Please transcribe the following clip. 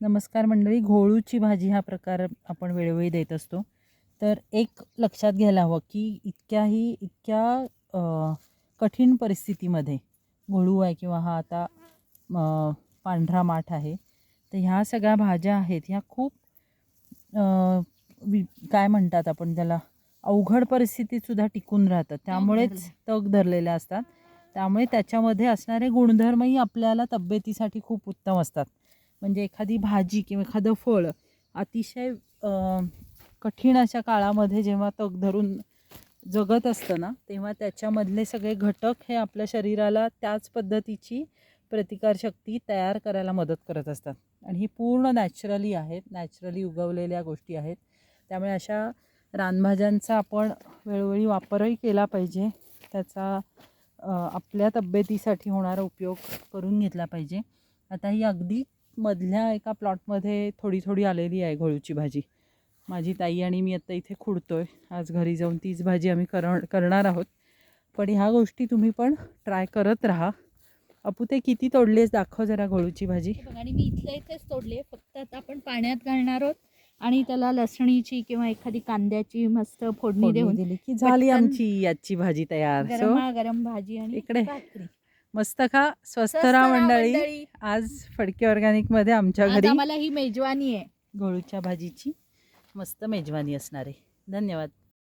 नमस्कार मंडळी, घोळूची भाजी हा प्रकार आपण वेळोवेळी देत असतो. तर एक लक्षात घ्यायला हवं की इतक्या कठीण परिस्थितीमध्ये घोळू आहे किंवा हा आता पांढरा माठ आहे, तर ह्या सगळ्या भाज्या आहेत ह्या खूप काय म्हणतात आपण त्याला, अवघड परिस्थितीतसुद्धा टिकून राहतात. त्यामुळेच तग धरलेल्या असतात. त्यामुळे त्याच्यामध्ये असणारे गुणधर्मही आपल्याला तब्येतीसाठी खूप उत्तम असतात. म्हणजे एखादी भाजी किंवा एखादं फळ अतिशय कठीण अशा काळामध्ये जेव्हा तग धरून जगत असतं ना, तेव्हा त्याच्यामधले सगळे घटक हे आपल्या शरीराला त्याच पद्धतीची प्रतिकारशक्ती तयार करायला मदत करत असतात. आणि ही पूर्ण नॅचरली आहेत, नॅचरली उगवलेल्या गोष्टी आहेत. त्यामुळे अशा रानभाज्यांचा आपण वेळोवेळी वापरही केला पाहिजे. त्याचा आपल्या तब्येतीसाठी होणारा उपयोग करून घेतला पाहिजे. आता ही अगदी मधल्या एका प्लॉटमध्ये थोडी थोडी आलेली आहे घोळूची भाजी. माझी ताई आणि मी आत्ता इथे खुडतोय. आज घरी जाऊन तीच भाजी आम्ही करणार आहोत. पण ह्या गोष्टी तुम्ही पण ट्राय करत राहा. अपू, ते किती तोडलेस दाखव जरा घोळूची भाजी. आणि मी इथेच तोडले. फक्त आता आपण पाण्यात घालणार आहोत आणि त्याला लसणीची किंवा एखादी कांद्याची मस्त फोडणी देऊन दिली की झाली आमची आजची भाजी तयार. गरमागरम भाजी आणि इकडे भाकरी. मस्त खा, स्वस्त राहा मंडळी. आज फडके ऑर्गॅनिकमध्ये आमच्या घरी आम्हाला ही मेजवानी आहे घोळूच्या भाजीची. मस्त मेजवानी असणार आहे. धन्यवाद.